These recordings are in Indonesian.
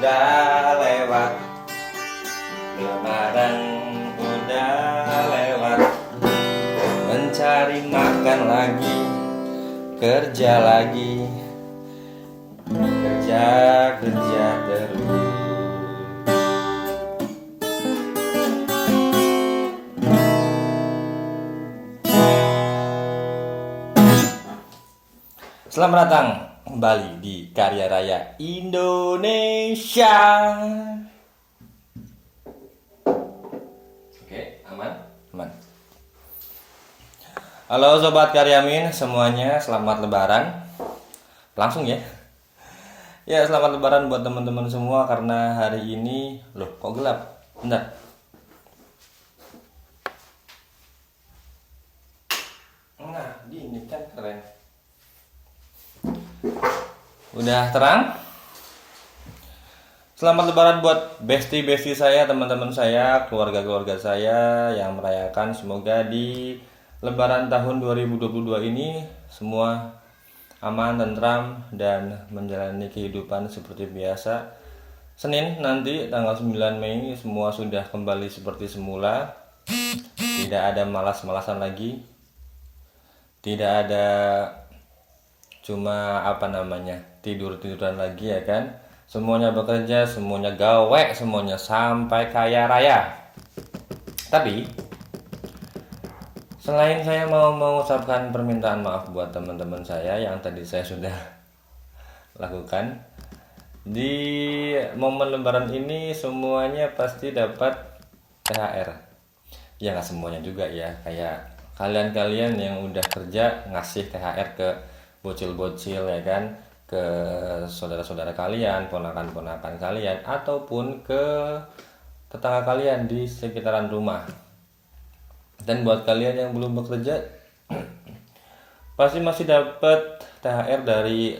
udah lewat, Lebaran udah lewat. Mencari makan lagi, kerja lagi, kerja terus. Selamat datang kembali di Karya Raya Indonesia. Oke, aman? Aman. Halo Sobat Karyamin semuanya, selamat Lebaran. Langsung ya. Ya, selamat Lebaran buat teman-teman semua karena hari ini, loh kok gelap? Bentar. Nah, ini kan keren. Udah terang? Selamat Lebaran buat bestie-bestie saya, teman-teman saya, keluarga-keluarga saya yang merayakan. Semoga di Lebaran tahun 2022 ini semua aman, tentram, dan menjalani kehidupan seperti biasa. Senin nanti tanggal 9 Mei semua sudah kembali seperti semula. Tidak ada malas-malasan lagi. Tidak ada cuma tidur-tiduran lagi ya kan. Semuanya bekerja, semuanya gawe, semuanya sampai kaya raya. Tapi selain saya mau mengucapkan permintaan maaf buat teman-teman saya yang tadi saya sudah lakukan, di momen Lebaran ini semuanya pasti dapat THR. Ya nggak semuanya juga ya, kayak kalian-kalian yang udah kerja ngasih THR ke bocil-bocil ya kan, ke saudara-saudara kalian, ponakan-ponakan kalian, ataupun ke tetangga kalian di sekitaran rumah. Dan buat kalian yang belum bekerja pasti masih dapat THR dari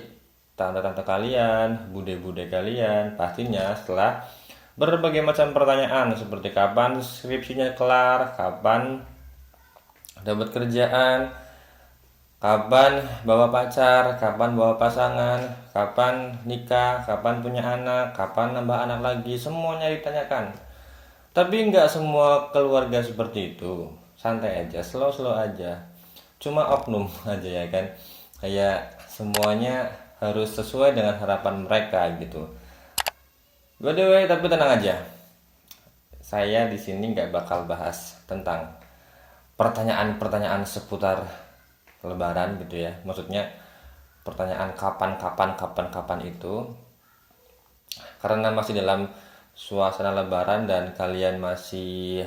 tante-tante kalian, bude-bude kalian, pastinya setelah berbagai macam pertanyaan seperti kapan skripsinya kelar, kapan dapat kerjaan, kapan bawa pacar, kapan bawa pasangan, kapan nikah, kapan punya anak, kapan nambah anak lagi, semuanya ditanyakan. Tapi nggak semua keluarga seperti itu. Santai aja, slow aja. Cuma oknum aja ya kan. Kayak semuanya harus sesuai dengan harapan mereka gitu. By the way, tapi tenang aja. Saya di sini nggak bakal bahas tentang pertanyaan-pertanyaan seputar Lebaran gitu ya, maksudnya pertanyaan kapan itu, karena masih dalam suasana Lebaran dan kalian masih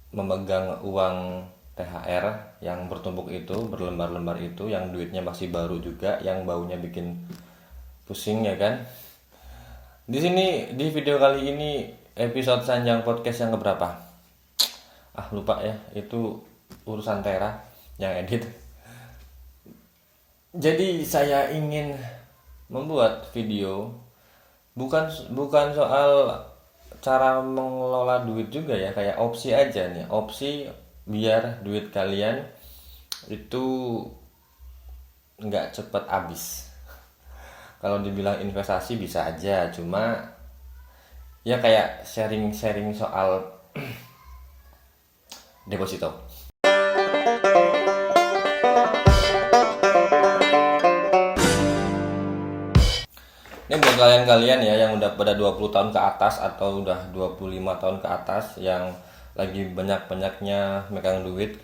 memegang uang THR yang bertumpuk itu, berlembar-lembar itu, yang duitnya masih baru juga, yang baunya bikin pusing ya kan. Di sini di video kali ini episode Sanjang Podcast yang keberapa? Lupa ya, itu urusan Tera yang edit. Jadi saya ingin membuat video bukan soal cara mengelola duit juga ya, kayak opsi aja nih, opsi biar duit kalian itu nggak cepet habis. Kalau dibilang investasi bisa aja, cuma ya kayak sharing soal deposito. Ini buat kalian-kalian ya yang udah pada 20 tahun ke atas atau udah 25 tahun ke atas yang lagi banyak-banyaknya megang duit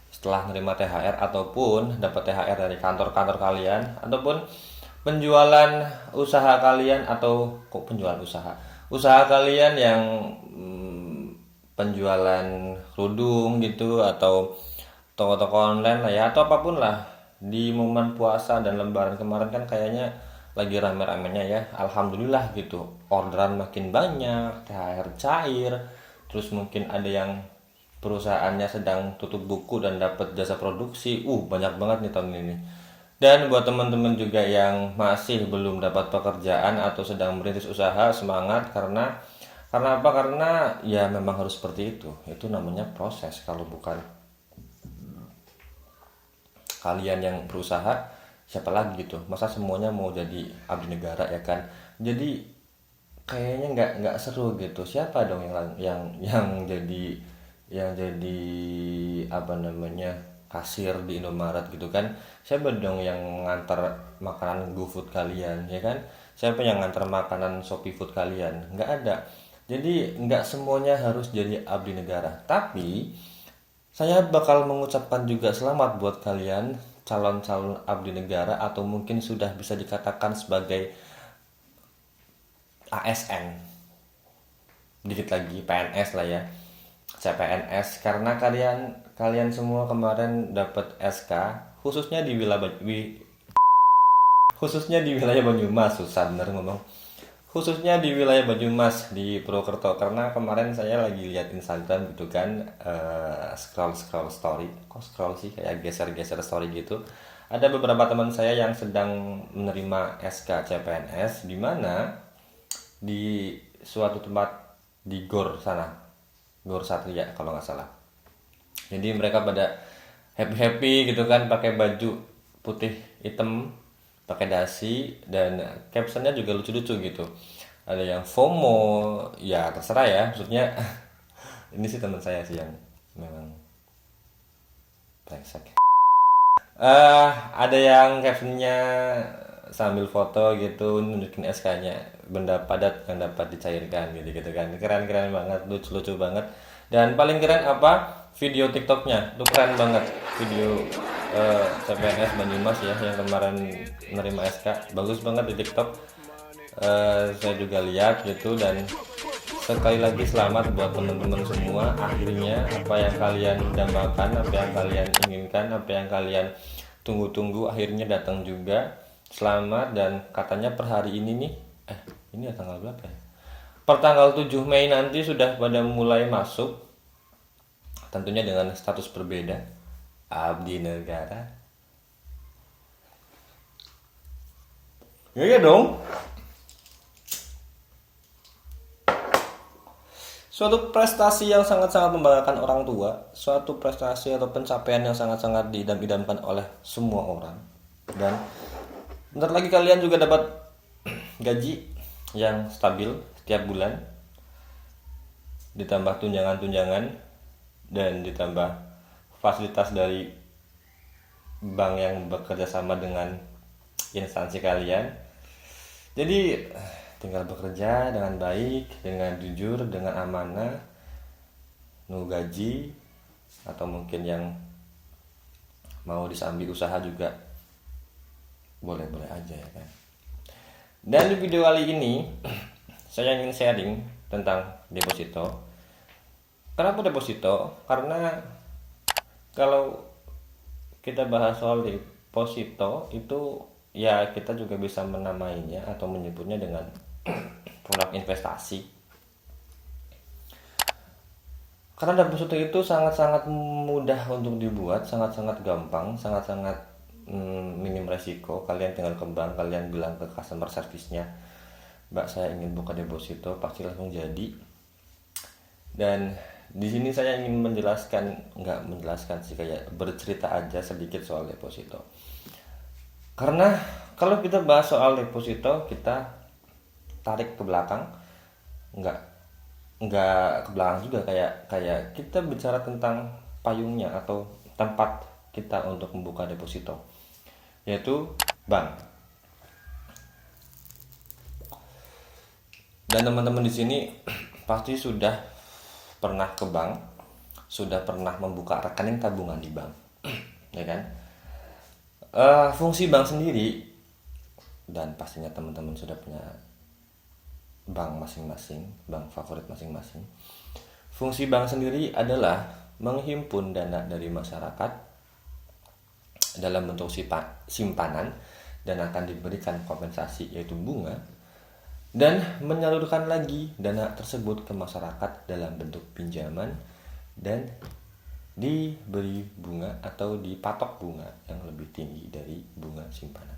setelah menerima THR ataupun dapat THR dari kantor-kantor kalian ataupun penjualan usaha kalian, atau kok penjualan usaha kalian yang penjualan kerudung gitu atau toko-toko online lah ya, atau apapun lah. Di momen puasa dan Lebaran kemarin kan kayaknya lagi rame-ramenya ya, alhamdulillah gitu, orderan makin banyak, THR cair, terus mungkin ada yang perusahaannya sedang tutup buku dan dapat jasa produksi, banyak banget nih tahun ini. Dan buat teman-teman juga yang masih belum dapat pekerjaan atau sedang merintis usaha, semangat, karena apa? Karena ya memang harus seperti itu namanya proses. Kalau bukan kalian yang berusaha, siapa lagi gitu, masa semuanya mau jadi abdi negara ya kan. Jadi kayaknya nggak seru gitu. Siapa dong yang jadi apa namanya, kasir di Indomaret gitu kan? Siapa dong yang ngantar makanan GoFood kalian, ya kan? Siapa yang ngantar makanan Shopee Food kalian? Nggak ada. Jadi nggak semuanya harus jadi abdi negara. Tapi saya bakal mengucapkan juga selamat buat kalian calon-calon abdi negara atau mungkin sudah bisa dikatakan sebagai ASN, dikit lagi PNS lah ya, CPNS, karena kalian kalian semua kemarin dapat SK khususnya di wilayah Banyumas, susah bener ngomong, khususnya di wilayah Banyumas di Purwokerto, karena kemarin saya lagi lihat Instagram gitu kan, scroll scroll story, kok scroll sih, kayak geser-geser story gitu, ada beberapa teman saya yang sedang menerima SK CPNS di mana di suatu tempat di Gor sana, Gor Satria kalau nggak salah. Jadi mereka pada happy happy gitu kan, pakai baju putih hitam, pakai dasi, dan captionnya juga lucu-lucu gitu. Ada yang FOMO, ya terserah ya, maksudnya ini sih teman saya sih yang memang brengsek. Ada yang captionnya sambil foto gitu nunjukin SK-nya, benda padat yang dapat dicairkan gitu gitu kan, keren banget, lucu banget. Dan paling keren apa, video TikToknya tuh keren banget, video CPNS Banyumas ya yang kemarin menerima SK, bagus banget di TikTok. Saya juga lihat gitu, dan sekali lagi selamat buat teman-teman semua, akhirnya apa yang kalian dambakan, apa yang kalian inginkan, apa yang kalian tunggu-tunggu akhirnya datang juga. Selamat, dan katanya per hari ini nih, ini ya tanggal berapa ya? Per tanggal 7 Mei nanti sudah pada mulai masuk, tentunya dengan status berbeda, abdi negara. Ya, ya dong. Suatu prestasi yang sangat-sangat membanggakan orang tua, suatu prestasi atau pencapaian yang sangat-sangat diidam-idamkan oleh semua orang. Dan bentar lagi kalian juga dapat gaji yang stabil setiap bulan, ditambah tunjangan-tunjangan, dan ditambah fasilitas dari bank yang bekerja sama dengan instansi kalian. Jadi tinggal bekerja dengan baik, dengan jujur, dengan amanah, nunggu gaji, atau mungkin yang mau disambi usaha juga boleh-boleh aja ya kan. Dan di video kali ini saya ingin sharing tentang deposito. Kenapa deposito? Karena kalau kita bahas soal deposito itu ya kita juga bisa menamainya atau menyebutnya dengan produk investasi. Karena deposito itu sangat-sangat mudah untuk dibuat, sangat-sangat gampang, sangat-sangat minim resiko. Kalian tinggal ke bank, kalian bilang ke customer service-nya, Mbak saya ingin buka deposito, pasti langsung jadi. Dan di sini saya ingin nggak menjelaskan sih, kayak bercerita aja sedikit soal deposito. Karena kalau kita bahas soal deposito, kita tarik ke belakang, nggak ke belakang juga, kayak kita bicara tentang payungnya atau tempat kita untuk membuka deposito, yaitu bank. Dan teman-teman di sini pasti sudah pernah ke bank, sudah pernah membuka rekening tabungan di bank, ya kan? Fungsi bank sendiri, dan pastinya teman-teman sudah punya bank masing-masing, bank favorit masing-masing. Fungsi bank sendiri adalah menghimpun dana dari masyarakat dalam bentuk simpanan dan akan diberikan kompensasi yaitu bunga, dan menyalurkan lagi dana tersebut ke masyarakat dalam bentuk pinjaman dan diberi bunga atau dipatok bunga yang lebih tinggi dari bunga simpanan.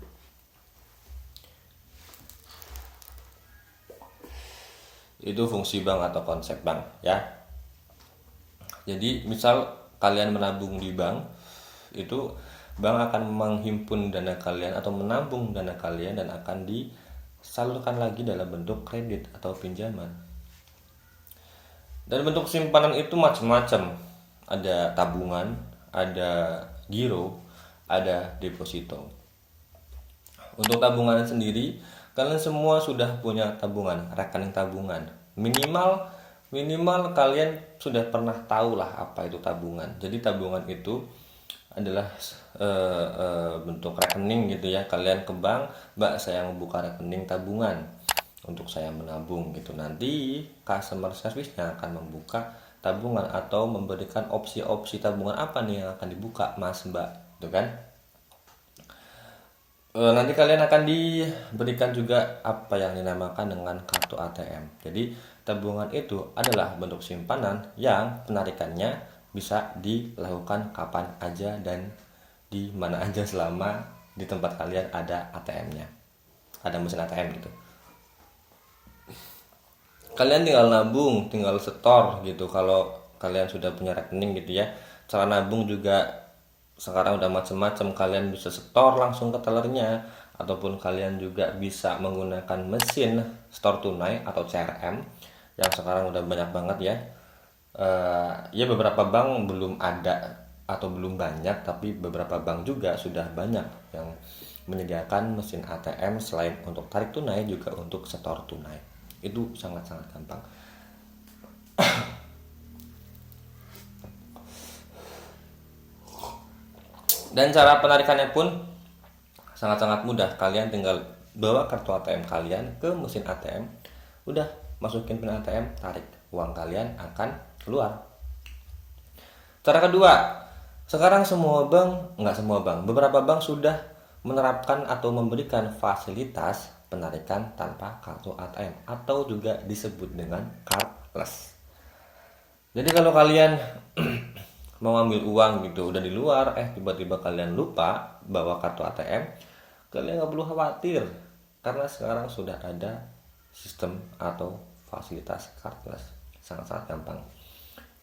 Itu fungsi bank atau konsep bank ya. Jadi misal kalian menabung di bank, itu bank akan menghimpun dana kalian atau menampung dana kalian dan akan salurkan lagi dalam bentuk kredit atau pinjaman. Dan bentuk simpanan itu macam-macam. Ada tabungan, ada giro, ada deposito. Untuk tabungan sendiri, kalian semua sudah punya tabungan, rekening tabungan. Minimal minimal kalian sudah pernah tahu lah apa itu tabungan. Jadi tabungan itu adalah bentuk rekening gitu ya. Kalian ke bank, Mbak saya mau buka rekening tabungan untuk saya menabung gitu. Nanti customer service-nya akan membuka tabungan atau memberikan opsi-opsi tabungan apa nih yang akan dibuka Mas Mbak, gitu kan? Nanti kalian akan diberikan juga apa yang dinamakan dengan kartu ATM. Jadi tabungan itu adalah bentuk simpanan yang penarikannya bisa dilakukan kapan aja dan di mana aja selama di tempat kalian ada ATM-nya, ada mesin ATM gitu. Kalian tinggal nabung, tinggal setor gitu. Kalau kalian sudah punya rekening gitu ya, cara nabung juga sekarang udah macam-macam. Kalian bisa setor langsung ke tellernya, ataupun kalian juga bisa menggunakan mesin store tunai atau CRM yang sekarang udah banyak banget ya. Ya beberapa bank belum ada atau belum banyak, tapi beberapa bank juga sudah banyak yang menyediakan mesin ATM selain untuk tarik tunai juga untuk setor tunai. Itu sangat-sangat gampang. Dan cara penarikannya pun sangat-sangat mudah. Kalian tinggal bawa kartu ATM kalian ke mesin ATM, udah masukin pin ATM, tarik, uang kalian akan keluar. Cara kedua, sekarang nggak semua bank, beberapa bank sudah menerapkan atau memberikan fasilitas penarikan tanpa kartu ATM atau juga disebut dengan cardless. Jadi kalau kalian mau ambil uang gitu udah di luar, tiba-tiba kalian lupa bawa kartu ATM, kalian nggak perlu khawatir karena sekarang sudah ada sistem atau fasilitas cardless, sangat-sangat gampang.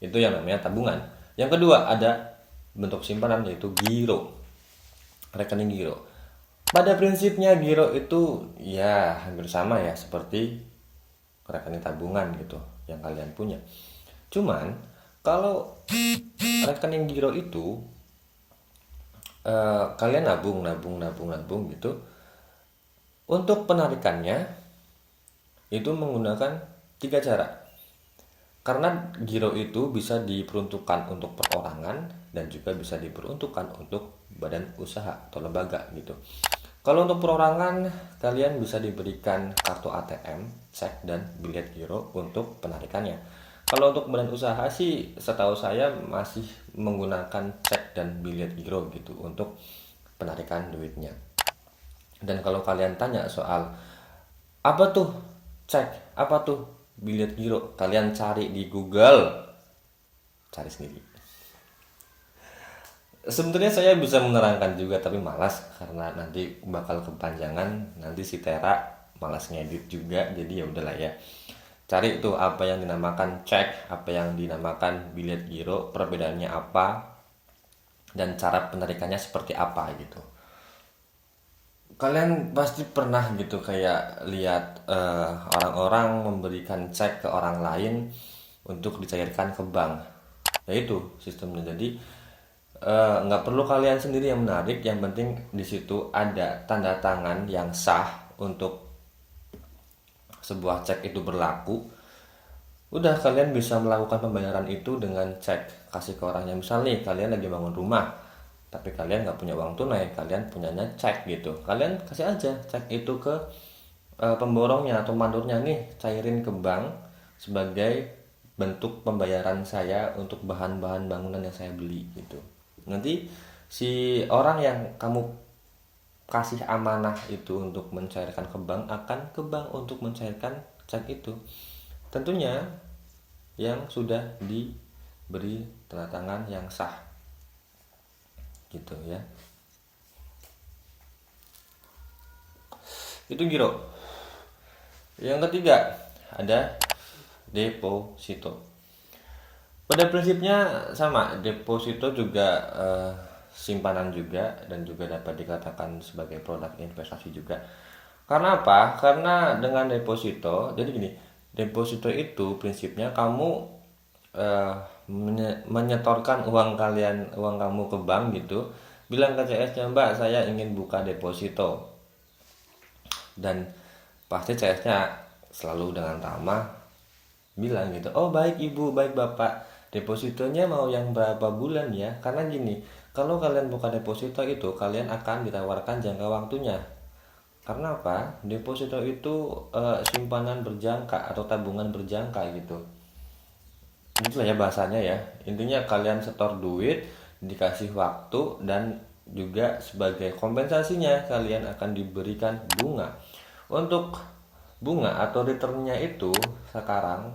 Itu yang namanya tabungan. Yang kedua ada bentuk simpanan yaitu giro, rekening giro. Pada prinsipnya giro itu ya hampir sama ya seperti rekening tabungan gitu yang kalian punya. Cuman kalau rekening giro itu kalian nabung gitu. Untuk penarikannya itu menggunakan 3 cara. Karena giro itu bisa diperuntukkan untuk perorangan dan juga bisa diperuntukkan untuk badan usaha atau lembaga gitu. Kalau untuk perorangan, kalian bisa diberikan kartu ATM, cek dan bilet giro untuk penarikannya. Kalau untuk badan usaha sih setahu saya masih menggunakan cek dan bilet giro gitu untuk penarikan duitnya. Dan kalau kalian tanya soal apa tuh cek, apa tuh bilet giro, kalian cari di Google, cari sendiri. Sebenarnya saya bisa menerangkan juga tapi malas karena nanti bakal kepanjangan, nanti si Tera malas ngedit juga, jadi ya udahlah ya. Cari tuh apa yang dinamakan cek, apa yang dinamakan bilet giro, perbedaannya apa, dan cara penarikannya seperti apa gitu. Kalian pasti pernah gitu kayak lihat orang-orang memberikan cek ke orang lain untuk dicairkan ke bank. Ya itu sistemnya. Jadi nggak perlu kalian sendiri yang menarik, yang penting di situ ada tanda tangan yang sah untuk sebuah cek itu berlaku. Udah kalian bisa melakukan pembayaran itu dengan cek, kasih ke orangnya. Misal nih kalian lagi bangun rumah tapi kalian nggak punya uang tunai, kalian punyanya cek gitu, kalian kasih aja cek itu ke pemborongnya atau mandornya, nih cairin ke bank sebagai bentuk pembayaran saya untuk bahan-bahan bangunan yang saya beli gitu. Nanti si orang yang kamu kasih amanah itu untuk mencairkan ke bank akan ke bank untuk mencairkan cek itu, tentunya yang sudah diberi tanda tangan yang sah gitu ya. Itu giro. Yang ketiga ada deposito. Pada prinsipnya sama, deposito juga simpanan juga dan juga dapat dikatakan sebagai produk investasi juga. Karena apa? Karena dengan deposito, jadi gini, deposito itu prinsipnya kamu eh, menyetorkan uang kamu ke bank gitu, bilang ke CS-nya, Mbak, saya ingin buka deposito, dan pasti CS-nya selalu dengan ramah bilang gitu, oh baik ibu, baik bapak, depositonya mau yang berapa bulan ya? Karena gini, kalau kalian buka deposito itu kalian akan ditawarkan jangka waktunya. Karena apa? Deposito itu simpanan berjangka atau tabungan berjangka gitu. Itulah ya bahasanya ya. Intinya kalian setor duit, dikasih waktu, dan juga sebagai kompensasinya kalian akan diberikan bunga. Untuk bunga atau returnnya itu sekarang,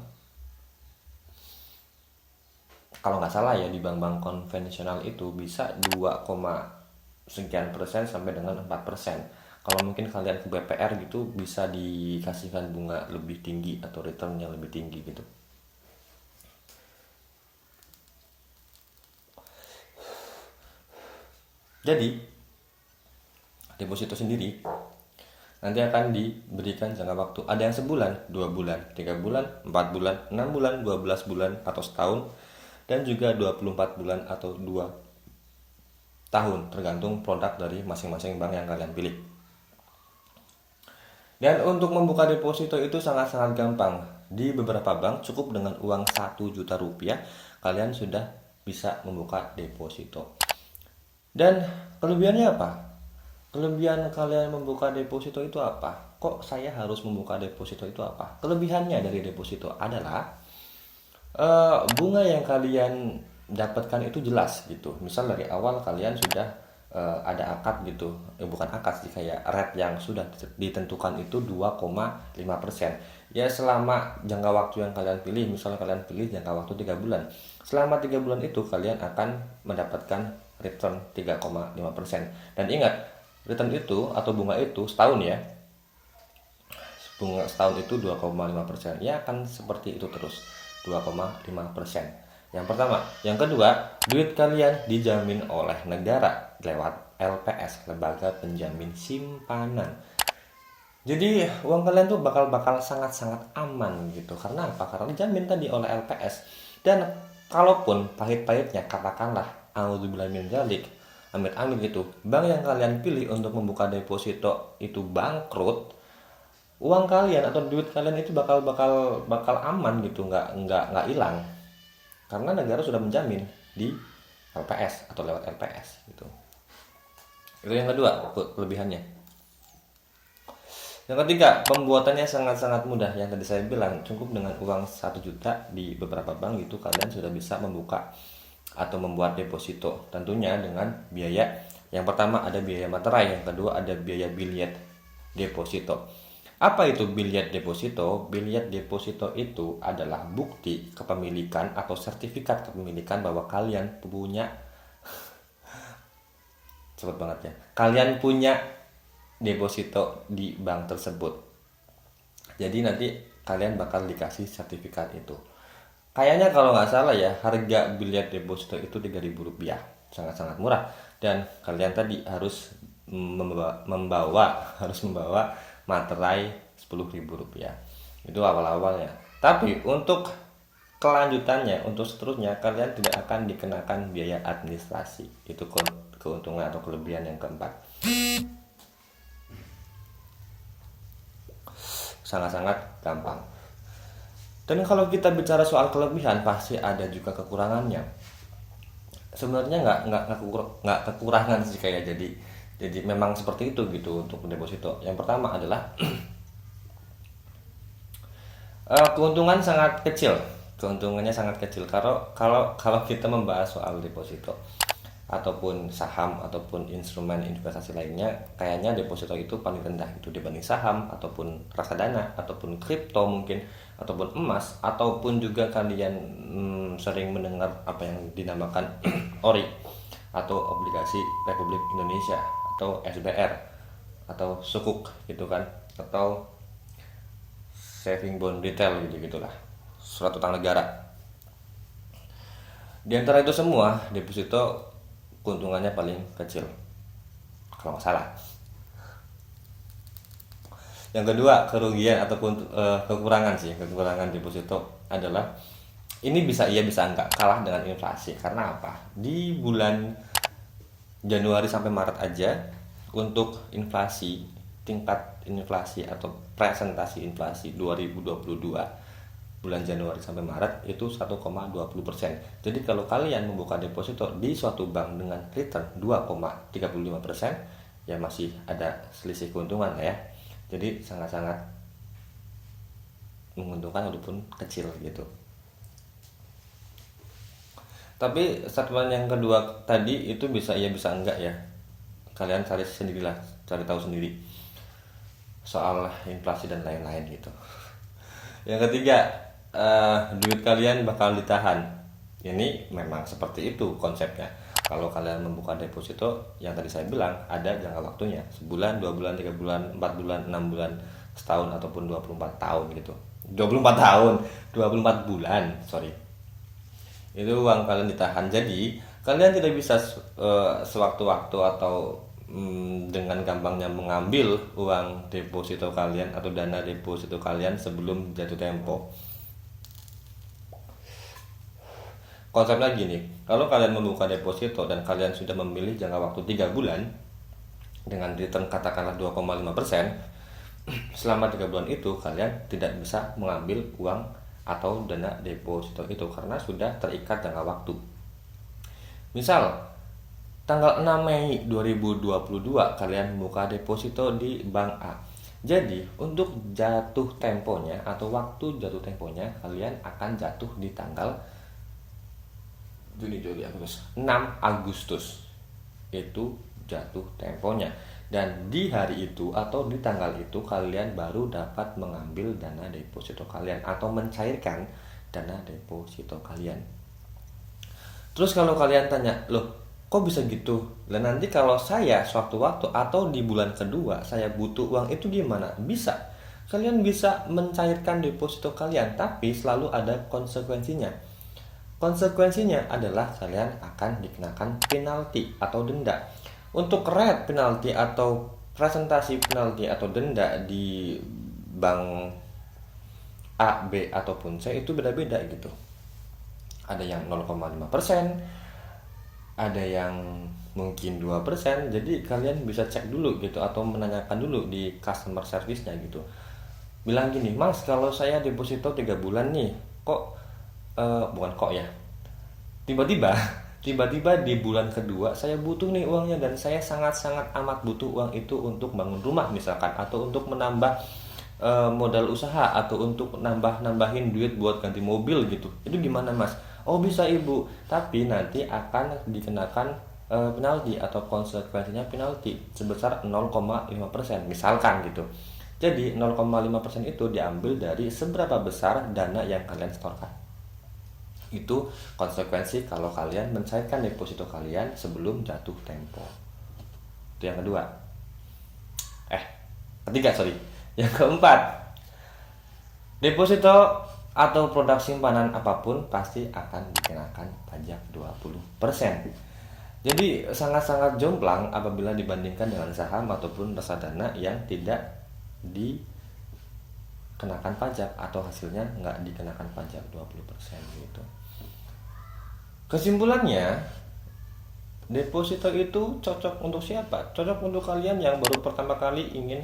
kalau nggak salah ya, di bank-bank konvensional itu bisa 2, sekian persen sampai dengan 4%. Kalau mungkin kalian ke BPR gitu bisa dikasihkan bunga lebih tinggi atau return yang lebih tinggi gitu. Jadi deposito sendiri nanti akan diberikan jangka waktu. Ada yang sebulan, 2 bulan, 3 bulan, 4 bulan, 6 bulan, 12 bulan atau setahun, dan juga 24 bulan atau 2 tahun, tergantung produk dari masing-masing bank yang kalian pilih. Dan untuk membuka deposito itu sangat-sangat gampang. Di beberapa bank cukup dengan uang 1 juta rupiah kalian sudah bisa membuka deposito. Dan kelebihannya apa? Kelebihan kalian membuka deposito itu apa? Kok saya harus membuka deposito itu apa? Kelebihannya dari deposito adalah bunga yang kalian dapatkan itu jelas gitu. Misal dari awal kalian sudah ada akad gitu, bukan akad sih, kayak rate yang sudah ditentukan itu 2,5%. Ya selama jangka waktu yang kalian pilih, misal kalian pilih jangka waktu 3 bulan. Selama 3 bulan itu kalian akan mendapatkan return 3,5%. Dan ingat, return itu atau bunga itu setahun ya. Bunga setahun itu 2,5%. Ya akan seperti itu terus, 2,5%. Yang pertama. Yang kedua, duit kalian dijamin oleh negara lewat LPS, Lembaga Penjamin Simpanan. Jadi uang kalian tuh bakal sangat-sangat aman gitu. Karena apa? Karena dijamin tadi oleh LPS. Dan kalaupun pahit-pahitnya, katakanlah auzubillahi min dzalik, amit-amit gitu, bank yang kalian pilih untuk membuka deposito itu bangkrut, uang kalian atau duit kalian itu bakal aman gitu, nggak hilang, karena negara sudah menjamin di LPS atau lewat LPS gitu. Itu yang kedua kelebihannya. Yang ketiga, pembuatannya sangat-sangat mudah. Yang tadi saya bilang, cukup dengan uang 1 juta di beberapa bank itu kalian sudah bisa membuka atau membuat deposito. Tentunya dengan biaya, yang pertama ada biaya materai, yang kedua ada biaya biliet deposito. Apa itu biliet deposito? Biliet deposito itu adalah bukti kepemilikan atau sertifikat kepemilikan bahwa kalian punya, cepet banget ya, kalian punya deposito di bank tersebut. Jadi nanti kalian bakal dikasih sertifikat itu. Kayaknya kalau nggak salah ya, harga biliet deposito itu Rp3.000, sangat-sangat murah. Dan kalian tadi harus harus membawa materai Rp10.000. Itu awal-awalnya. Tapi untuk kelanjutannya, untuk seterusnya, kalian tidak akan dikenakan biaya administrasi. Itu keuntungan atau kelebihan yang keempat. Sangat-sangat gampang. Dan kalau kita bicara soal kelebihan, pasti ada juga kekurangannya. Sebenarnya nggak kekurangan sih, kayak jadi memang seperti itu gitu untuk deposito. Yang pertama adalah keuntungan sangat kecil. Keuntungannya sangat kecil kalau kita membahas soal deposito ataupun saham ataupun instrumen investasi lainnya, kayaknya deposito itu paling rendah itu dibanding saham ataupun reksadana ataupun kripto mungkin, ataupun emas, ataupun juga kalian sering mendengar apa yang dinamakan ORI atau obligasi Republik Indonesia atau SBR atau sukuk gitu kan, atau saving bond retail gitu gitulah, surat utang negara. Di antara itu semua, deposito keuntungannya paling kecil kalau nggak salah. Yang kedua, kerugian ataupun kekurangan sih, kekurangan deposito adalah ini bisa iya bisa enggak kalah dengan inflasi. Karena apa? Di bulan Januari sampai Maret aja untuk inflasi, tingkat inflasi atau presentasi inflasi 2022 bulan Januari sampai Maret itu 1,20%. Jadi kalau kalian membuka deposito di suatu bank dengan return 2,35%, ya masih ada selisih keuntungan ya. Jadi sangat-sangat menguntungkan walaupun kecil gitu. Tapi statement yang kedua tadi itu bisa iya bisa enggak ya. Kalian cari sendirilah, cari tahu sendiri soal inflasi dan lain-lain gitu. Yang ketiga, duit kalian bakal ditahan. Ini memang seperti itu konsepnya. Kalau kalian membuka deposito, yang tadi saya bilang ada jangka waktunya, sebulan, 2 bulan, 3 bulan, 4 bulan, 6 bulan, setahun ataupun 24 tahun gitu. 24 tahun, 24 bulan, sorry. Itu uang kalian ditahan. Jadi kalian tidak bisa sewaktu-waktu atau dengan gampangnya mengambil uang deposito kalian atau dana deposito kalian sebelum jatuh tempo. Konsepnya gini, kalau kalian membuka deposito dan kalian sudah memilih jangka waktu 3 bulan dengan return katakanlah 2,5%, selama 3 bulan itu kalian tidak bisa mengambil uang atau dana deposito itu karena sudah terikat jangka waktu. Misal tanggal 6 Mei 2022 kalian membuka deposito di Bank A. Jadi untuk jatuh temponya atau waktu jatuh temponya kalian akan jatuh di tanggal Juni, Juli, Agustus, 6 Agustus itu jatuh temponya. Dan di hari itu atau di tanggal itu kalian baru dapat mengambil dana deposito kalian atau mencairkan dana deposito kalian. Terus kalau kalian tanya, loh kok bisa gitu? Dan nanti kalau saya sewaktu-waktu atau di bulan kedua saya butuh uang itu gimana? Bisa. Kalian bisa mencairkan deposito kalian, tapi selalu ada konsekuensinya. Konsekuensinya adalah kalian akan dikenakan penalti atau denda. Untuk rate penalti atau presentasi penalti atau denda di bank A, B ataupun C itu beda-beda gitu. Ada yang 0,5%, ada yang mungkin 2%. Jadi kalian bisa cek dulu gitu atau menanyakan dulu di customer service-nya gitu. Bilang gini, "Mas, kalau saya deposito 3 bulan nih, kok bukan kok ya, tiba-tiba di bulan kedua saya butuh nih uangnya dan saya sangat-sangat amat butuh uang itu untuk bangun rumah misalkan atau untuk menambah modal usaha atau untuk nambahin duit buat ganti mobil gitu. Itu gimana Mas?" "Oh bisa Ibu, tapi nanti akan dikenakan penalti atau konsekuensinya penalti sebesar 0,5% misalkan gitu. Jadi 0,5% itu diambil dari seberapa besar dana yang kalian setorkan. Itu konsekuensi kalau kalian mencairkan deposito kalian sebelum jatuh tempo. Itu yang kedua. Ketiga, sorry. Yang keempat, deposito atau produk simpanan apapun pasti akan dikenakan pajak 20%. Jadi sangat-sangat jomplang apabila dibandingkan dengan saham ataupun reksadana yang tidak dikenakan pajak atau hasilnya nggak dikenakan pajak 20% gitu. Kesimpulannya, deposito itu cocok untuk siapa? Cocok untuk kalian yang baru pertama kali ingin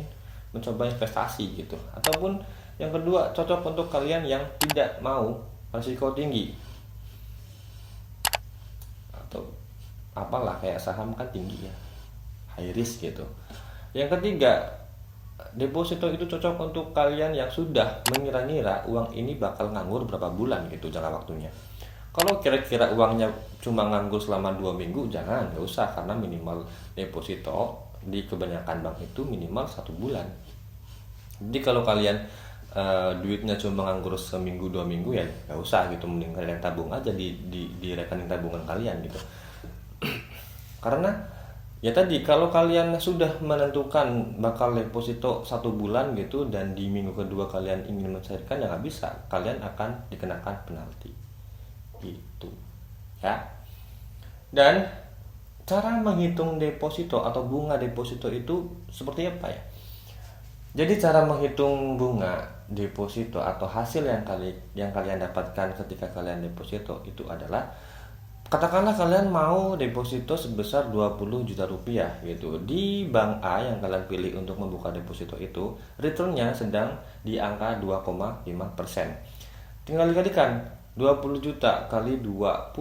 mencoba investasi gitu. Ataupun yang kedua, cocok untuk kalian yang tidak mau risiko tinggi. Atau apalah kayak saham kan tinggi ya, high risk gitu. Yang ketiga, deposito itu cocok untuk kalian yang sudah mengira-ngira uang ini bakal nganggur berapa bulan gitu jangka waktunya. Kalau kira-kira uangnya cuma nganggur selama 2 minggu, jangan, nggak usah, karena minimal deposito di kebanyakan bank itu minimal 1 bulan. Jadi kalau kalian duitnya cuma nganggur seminggu 2 minggu ya nggak usah gitu, mending kalian tabung aja di rekening tabungan kalian gitu. Karena ya tadi, kalau kalian sudah menentukan bakal deposito 1 bulan gitu dan di minggu kedua kalian ingin mencairkan ya nggak bisa, kalian akan dikenakan penalti gitu ya. Dan cara menghitung deposito atau bunga deposito itu seperti apa ya? Jadi cara menghitung bunga deposito atau hasil yang kalian dapatkan ketika kalian deposito itu adalah, katakanlah kalian mau deposito sebesar 20 juta rupiah gitu di bank A yang kalian pilih untuk membuka deposito itu, returnnya sedang di angka 2,5%. Tinggal dikalikan 20 juta kali 2,5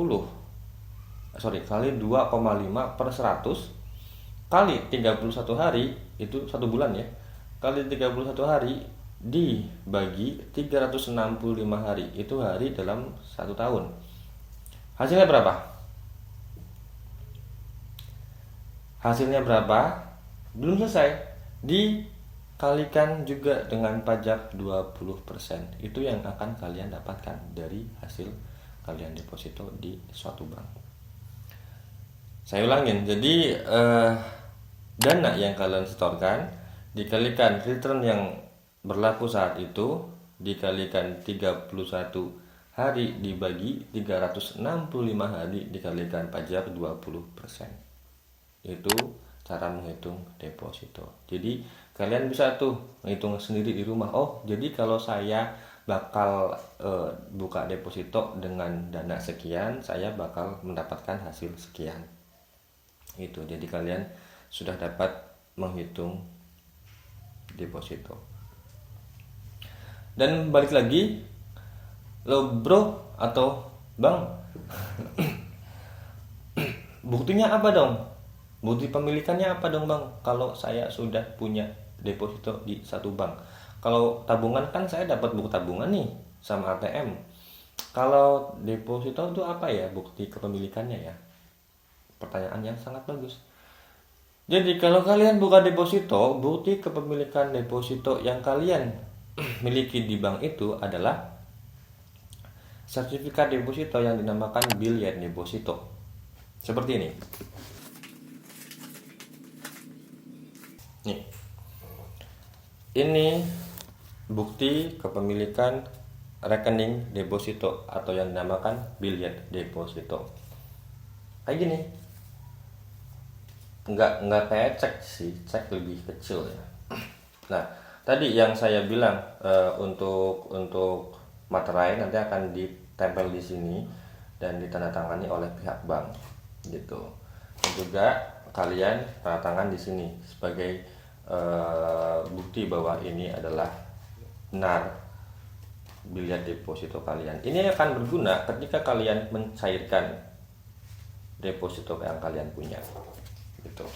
per 100 kali 31 hari, itu 1 bulan ya, kali 31 hari dibagi 365 hari, itu hari dalam 1 tahun. Hasilnya berapa? Hasilnya berapa? Belum selesai. Dikalikan juga dengan pajak 20%. Itu yang akan kalian dapatkan dari hasil kalian deposito di suatu bank. Saya ulangin, jadi dana yang kalian setorkan dikalikan return yang berlaku saat itu, dikalikan 31 hari dibagi 365 hari dikalikan pajak 20%. Itu cara menghitung deposito. Jadi kalian bisa tuh menghitung sendiri di rumah. Oh, jadi kalau saya bakal buka deposito dengan dana sekian, saya bakal mendapatkan hasil sekian. Itu. Jadi kalian sudah dapat menghitung deposito. Dan balik lagi, lo bro atau bang, buktinya apa dong? Bukti pemilikannya apa dong bang? Kalau saya sudah punya deposito di satu bank. Kalau tabungan kan saya dapat buku tabungan nih sama ATM. Kalau deposito itu apa ya bukti kepemilikannya ya? Pertanyaan yang sangat bagus. Jadi kalau kalian buka deposito, bukti kepemilikan deposito yang kalian miliki di bank itu adalah sertifikat deposito yang dinamakan billiard deposito. Seperti ini. Nih. Ini bukti kepemilikan rekening deposito atau yang dinamakan billiard deposito. Kayak gini. Enggak kayak cek sih, cek lebih kecil ya. Nah, tadi yang saya bilang untuk materai nanti akan ditempel di sini dan ditandatangani oleh pihak bank gitu. Dan juga kalian tanda tangan di sini sebagai bukti bahwa ini adalah benar billiard deposito kalian. Ini akan berguna ketika kalian mencairkan deposito yang kalian punya. Gitu.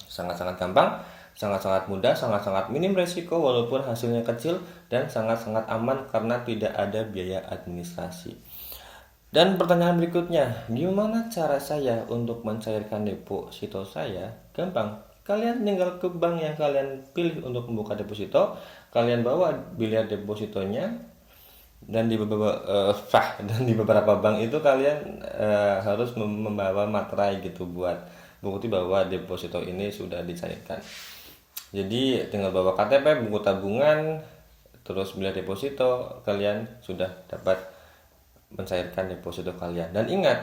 Sangat-sangat gampang, sangat-sangat mudah, sangat-sangat minim resiko walaupun hasilnya kecil, dan sangat-sangat aman karena tidak ada biaya administrasi. Dan pertanyaan berikutnya, gimana cara saya untuk mencairkan deposito saya? Gampang, kalian tinggal ke bank yang kalian pilih untuk membuka deposito, kalian bawa biliar depositonya, dan di beberapa bank itu kalian harus membawa materai gitu buat bukti bahwa deposito ini sudah dicairkan. Jadi tinggal bawa KTP, buku tabungan, terus biliar deposito, kalian sudah dapat mencairkan deposito kalian. Dan ingat,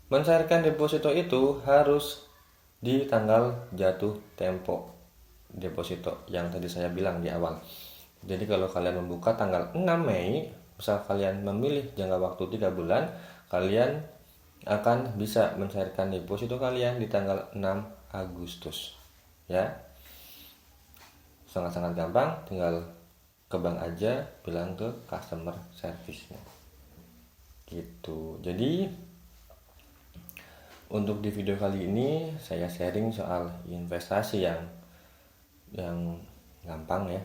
mencairkan deposito itu harus di tanggal jatuh tempo deposito yang tadi saya bilang di awal. Jadi kalau kalian membuka tanggal 6 Mei, misal kalian memilih jangka waktu 3 bulan, kalian akan bisa mencairkan deposito kalian di tanggal 6 Agustus. Ya. Sangat-sangat gampang, tinggal ke bank aja, bilang ke customer service-nya. Gitu. Jadi untuk di video kali ini saya sharing soal investasi yang gampang ya.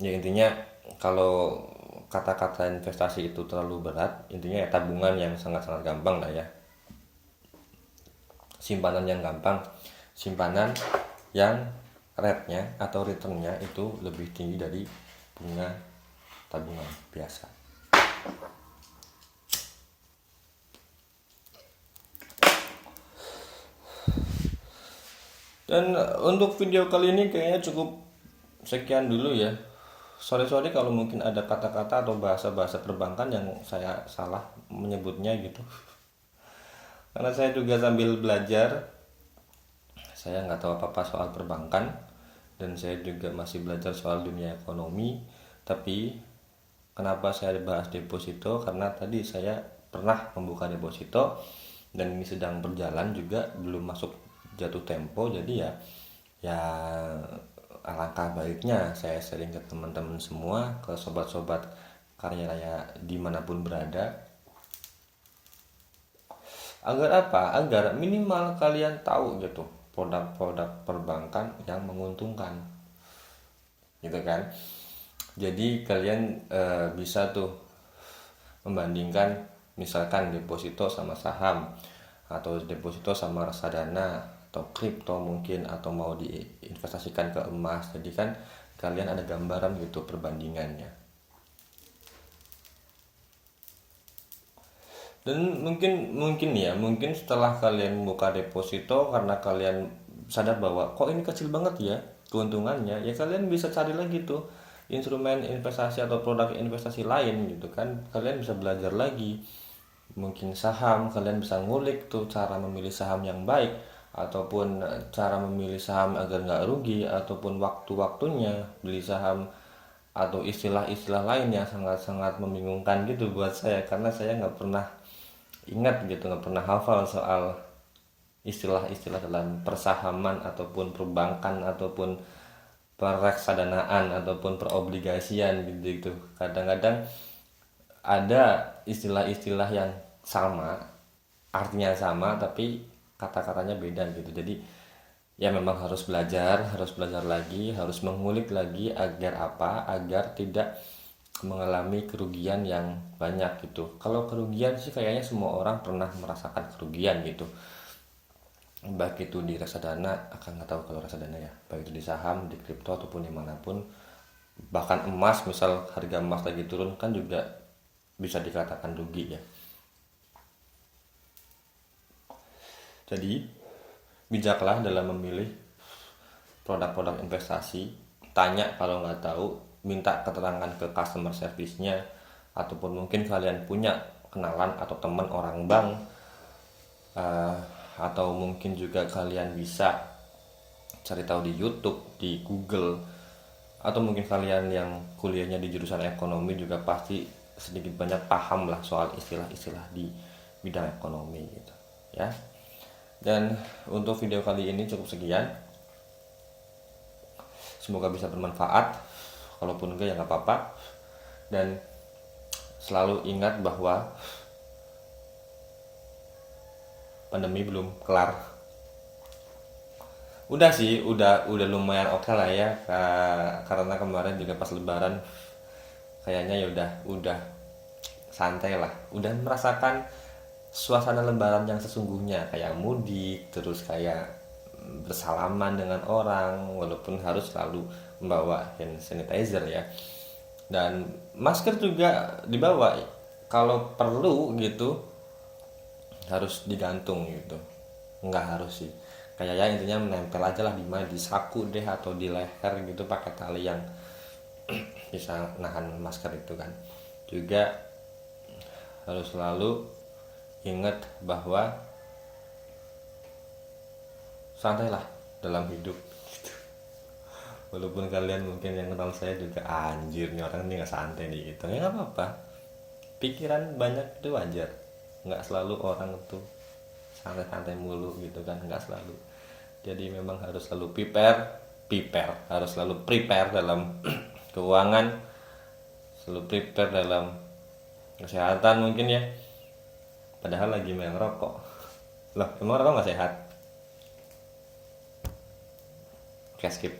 Ya intinya kalau kata-kata investasi itu terlalu berat, intinya ya tabungan yang sangat-sangat gampang lah ya, simpanan yang gampang, simpanan yang rate-nya atau return-nya itu lebih tinggi dari bunga tabungan biasa. Dan untuk video kali ini kayaknya cukup sekian dulu ya. Sorry kalau mungkin ada kata-kata atau bahasa-bahasa perbankan yang saya salah menyebutnya gitu. Karena saya juga sambil belajar, saya nggak tahu apa-apa soal perbankan, dan saya juga masih belajar soal dunia ekonomi. Tapi kenapa saya bahas deposito? Karena tadi saya pernah membuka deposito dan ini sedang berjalan juga, belum masuk jatuh tempo. Jadi ya alangkah baiknya saya sharing ke teman-teman semua, ke sobat-sobat karya raya dimanapun berada, agar apa? Agar minimal kalian tahu gitu produk-produk perbankan yang menguntungkan, gitu kan. Jadi kalian bisa tuh membandingkan, misalkan deposito sama saham, atau deposito sama reksadana, atau kripto mungkin, atau mau diinvestasikan ke emas. Jadi kan kalian ada gambaran gitu perbandingannya. Dan mungkin setelah kalian buka deposito, karena kalian sadar bahwa kok ini kecil banget ya keuntungannya, ya kalian bisa cari lagi tuh instrumen investasi atau produk investasi lain gitu kan. Kalian bisa belajar lagi, mungkin saham, kalian bisa ngulik tuh cara memilih saham yang baik, ataupun cara memilih saham agar nggak rugi, ataupun waktu-waktunya beli saham, atau istilah-istilah lain yang sangat-sangat membingungkan gitu buat saya, karena saya nggak pernah ingat gitu, nggak pernah hafal soal istilah-istilah dalam persahaman ataupun perbankan ataupun pereksadanaan ataupun perobligasian gitu. Kadang-kadang ada istilah-istilah yang sama, artinya sama, tapi kata-katanya beda gitu. Jadi ya memang harus belajar lagi, harus mengulik lagi, agar apa? Agar tidak mengalami kerugian yang banyak gitu. Kalau kerugian sih kayaknya semua orang pernah merasakan kerugian gitu, baik itu di reksadana, akan nggak tahu kalau reksadana ya, baik itu di saham, di kripto, ataupun dimanapun. Bahkan emas, misal harga emas lagi turun kan juga bisa dikatakan rugi ya. Jadi bijaklah dalam memilih produk-produk investasi. Tanya kalau nggak tahu, minta keterangan ke customer service-nya, ataupun mungkin kalian punya kenalan atau teman orang bank, atau mungkin juga kalian bisa cari tahu di YouTube, di Google, atau mungkin kalian yang kuliahnya di jurusan ekonomi juga pasti sedikit banyak paham lah soal istilah-istilah di bidang ekonomi gitu ya. Dan untuk video kali ini cukup sekian, semoga bisa bermanfaat. Kalaupun enggak ya nggak apa-apa. Dan selalu ingat bahwa pandemi belum kelar. Udah sih, udah lumayan oke lah ya, karena kemarin juga pas lebaran kayaknya ya udah santai lah, udah merasakan suasana lebaran yang sesungguhnya, kayak mudik, terus kayak bersalaman dengan orang, walaupun harus selalu membawa hand sanitizer ya, dan masker juga dibawa kalau perlu gitu, harus digantung gitu, nggak harus sih, kayak ya intinya menempel aja lah, di saku deh atau di leher gitu, pakai tali yang bisa nahan masker itu kan. Juga harus selalu ingat bahwa santailah dalam hidup. Walaupun kalian mungkin yang kenal saya juga anjir nih orang ini nggak santai nih gitu, ya nggak apa-apa, pikiran banyak itu wajar, nggak selalu orang tuh santai-santai mulu gitu kan, nggak selalu. Jadi memang harus selalu harus selalu prepare dalam keuangan, selalu prepare dalam kesehatan mungkin ya, padahal lagi main rokok loh, emang rokok nggak sehat? Oke, skip.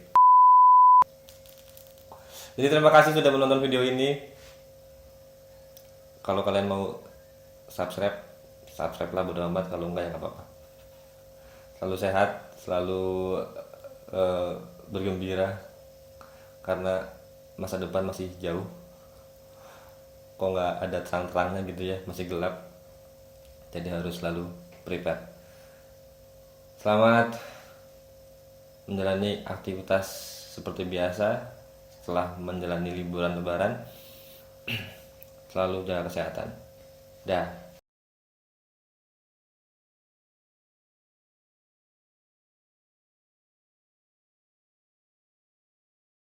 Jadi terima kasih sudah menonton video ini. Kalau kalian mau subscribe lah, bodo amat. Kalau enggak ya nggak apa-apa. Selalu sehat, selalu bergembira, karena masa depan masih jauh. Kok nggak ada terang-terangnya gitu ya, masih gelap. Jadi harus selalu prepare. Selamat menjalani aktivitas seperti biasa setelah menjalani liburan lebaran. Selalu jaga kesehatan. Dah.